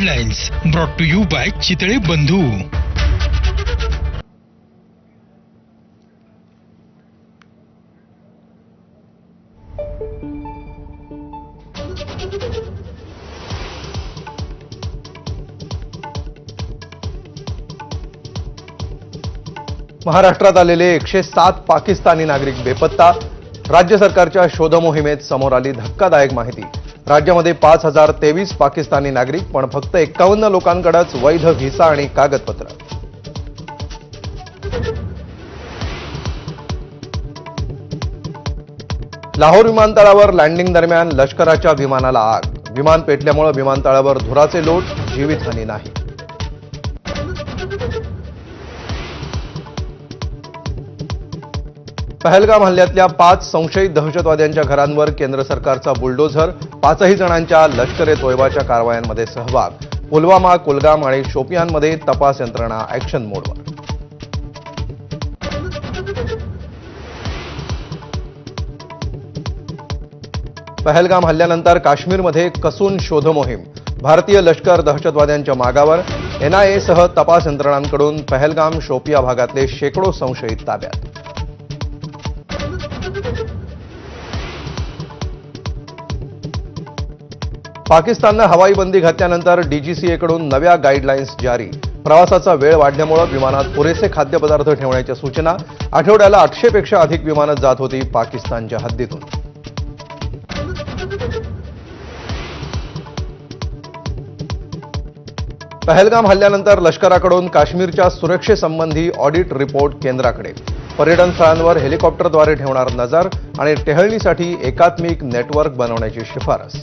Guidelines brought to you by Chitale Bandhu. महाराष्ट्रात आलेले 107 पाकिस्तानी नागरिक बेपत्ता. राज्य सरकारच्या शोध मोहिमेत समोर आली धक्कादायक माहिती. राज्यामध्ये 5023 पाकिस्तानी नागरिक, पण फक्त 51 लोकांकडेच वैध व्हिसा आणि कागदपत्र. लाहोर विमानतळावर लँडिंग दरम्यान लष्कराच्या विमानाला आग. विमान पेटल्यामुळे विमानतळावर धुराचे लोट, जीवितहानी नाही. पहलगाम हल्ल्यातल्या 5 संशयित दहशतवाद्यांच्या घरांवर केंद्र सरकारचा बुलडोझर. 5ही जणांच्या लष्कर-ए-तोयबाच्या कारवायांमध्ये सहभाग. पुलवामा, कुलगाम आणि शोपियानमध्ये तपास यंत्रणा ॲक्शन मोडवर. पहलगाम हल्ल्यानंतर काश्मीरमध्ये कसून शोध मोहीम. भारतीय लष्कर दहशतवाद्यांच्या मागावर. NIA सह तपास यंत्रणांकडून पहलगाम, शोपिया भागातले शेकडो संशयित ताब्यात. पाकिस्ताननं हवाई बंदी घातल्यानंतर DGCAकडून नव्या गाईडलाईन्स जारी. प्रवासाचा वेळ वाढल्यामुळे विमानात पुरेसे खाद्यपदार्थ ठेवण्याच्या सूचना. आठवड्याला 800 पेक्षा अधिक विमानं जात होती पाकिस्तानच्या हद्दीतून. पहलगाम हल्ल्यानंतर लष्कराकडून काश्मीरच्या सुरक्षेसंबंधी ऑडिट रिपोर्ट केंद्राकडे. पर्यटन स्थळांवर हेलिकॉप्टरद्वारे ठेवणार नजर आणि टेहळणीसाठी एकात्मिक नेटवर्क बनवण्याची शिफारस.